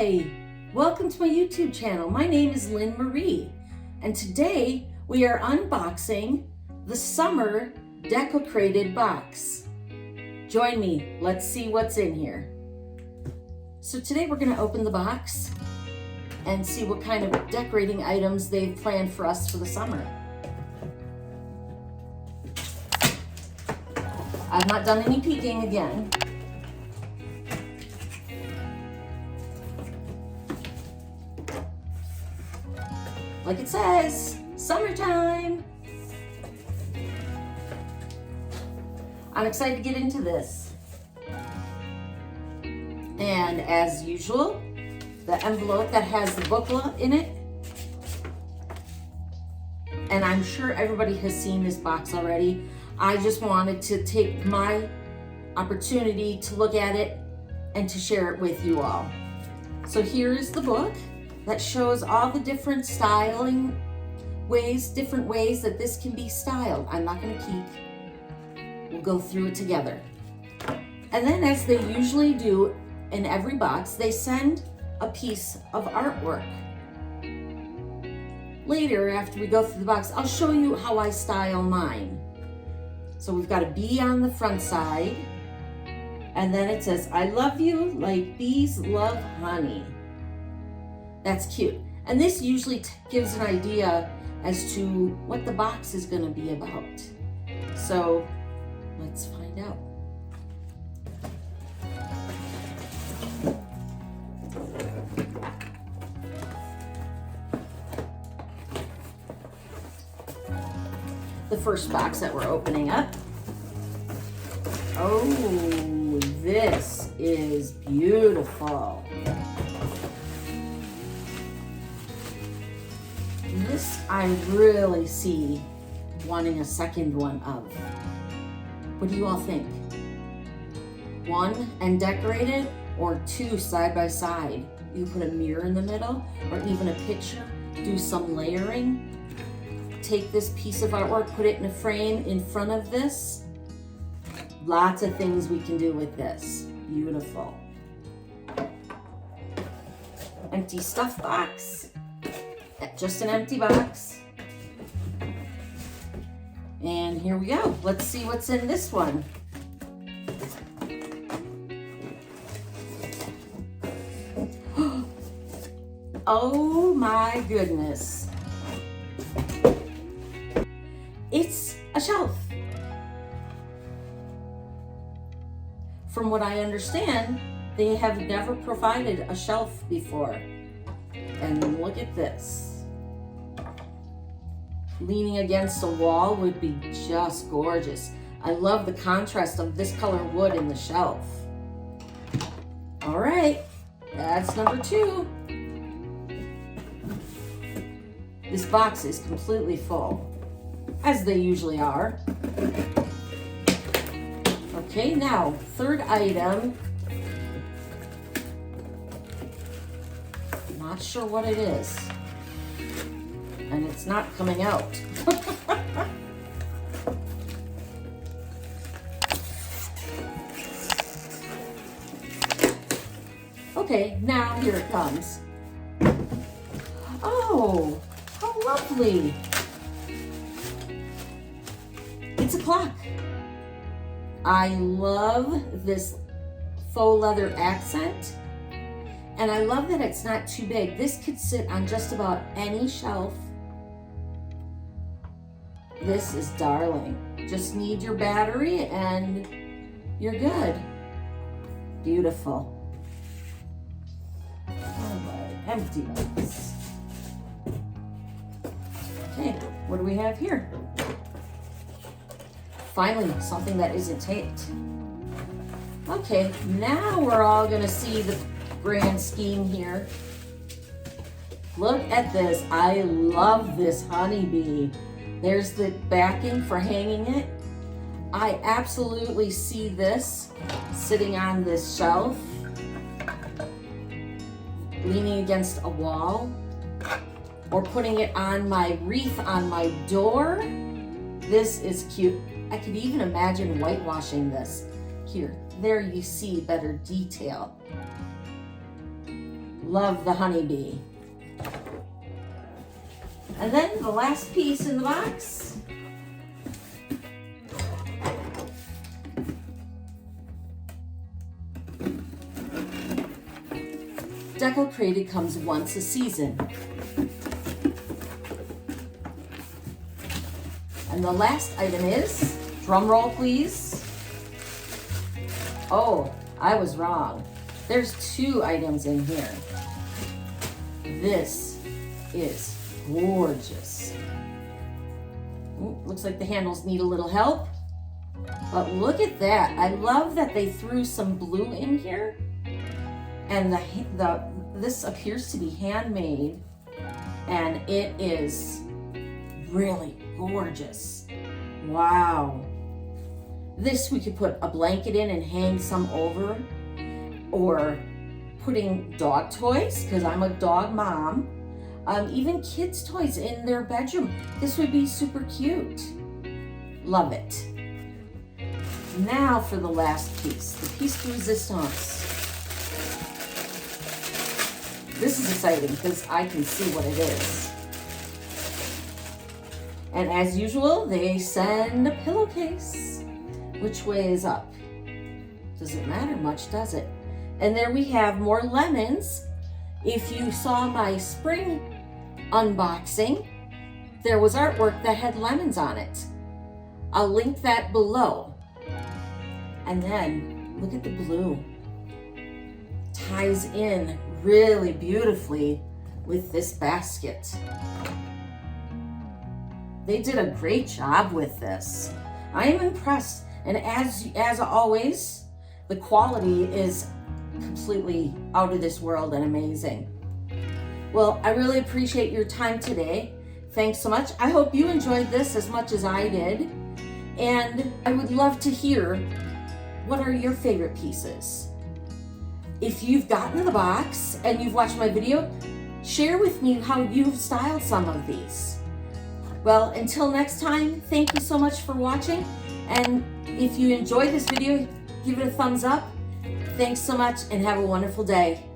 Hi, welcome to my YouTube channel. My name is Lynn Marie, and today we are unboxing the Summer Decocrated box. Join me, let's see what's in here. So today we're going to open the box and see what kind of decorating items they've planned for us for the summer. I've not done any peeking again. Like it says, summertime. I'm excited to get into this. And as usual, the envelope that has the booklet in it. And I'm sure everybody has seen this box already. I just wanted to take my opportunity to look at it and to share it with you all. So here is the book that shows all the different styling ways, different ways that this can be styled. I'm not going to peek. We'll go through it together. And then, as they usually do in every box, they send a piece of artwork. Later, after we go through the box, I'll show you how I style mine. So we've got a bee on the front side, and then it says, "I love you like bees love honey." That's cute. And this usually gives an idea as to what the box is going to be about. So let's find out. The first box that we're opening up. Oh, this is beautiful. This I really see wanting a second one of. What do you all think? One and decorated, or two side by side? You put a mirror in the middle, or even a picture, do some layering. Take this piece of artwork, put it in a frame in front of this. Lots of things we can do with this. Beautiful. Empty stuff box. Just an empty box. And here we go. Let's see what's in this one. Oh my goodness. It's a shelf. From what I understand, they have never provided a shelf before. And look at this. Leaning against a wall would be just gorgeous. I love the contrast of this color wood in the shelf. All right, that's number two. This box is completely full, as they usually are. Okay, now, third item. Not sure what it is. And it's not coming out. Okay, now here it comes. Oh, how lovely. It's a clock. I love this faux leather accent. And I love that it's not too big. This could sit on just about any shelf. This is darling. Just need your battery and you're good. Beautiful. All right, empty box. Okay, what do we have here? Finally, something that isn't taped. Okay, now we're all gonna see the grand scheme here. Look at this. I love this honeybee. There's the backing for hanging it. I absolutely see this sitting on this shelf, leaning against a wall, or putting it on my wreath on my door. This is cute. I could even imagine whitewashing this. Here, there you see better detail. Love the honeybee. And then the last piece in the box. Decocrated comes once a season. And the last item is, drum roll please. Oh, I was wrong. There's 2 items in here. This is gorgeous. Ooh, looks like the handles need a little help. But look at that. I love that they threw some blue in here. And this appears to be handmade. And it is really gorgeous. Wow. This we could put a blanket in and hang some over, or putting dog toys, because I'm a dog mom, even kids' toys in their bedroom. This would be super cute. Love it. Now for the last piece, the piece de resistance. This is exciting because I can see what it is. And as usual, they send a pillowcase. Which way is up? Doesn't matter much, does it? And there we have more lemons. If you saw my spring unboxing, there was artwork that had lemons on it. I'll link that below. And then look at the blue. Ties in really beautifully with this basket. They did a great job with this. I am impressed. And as always, the quality is completely out of this world and amazing. Well, I really appreciate your time today. Thanks so much. I hope you enjoyed this as much as I did. And I would love to hear, what are your favorite pieces? If you've gotten the box and you've watched my video, share with me how you've styled some of these. Well, until next time, thank you so much for watching. And if you enjoyed this video, give it a thumbs up. Thanks so much and have a wonderful day.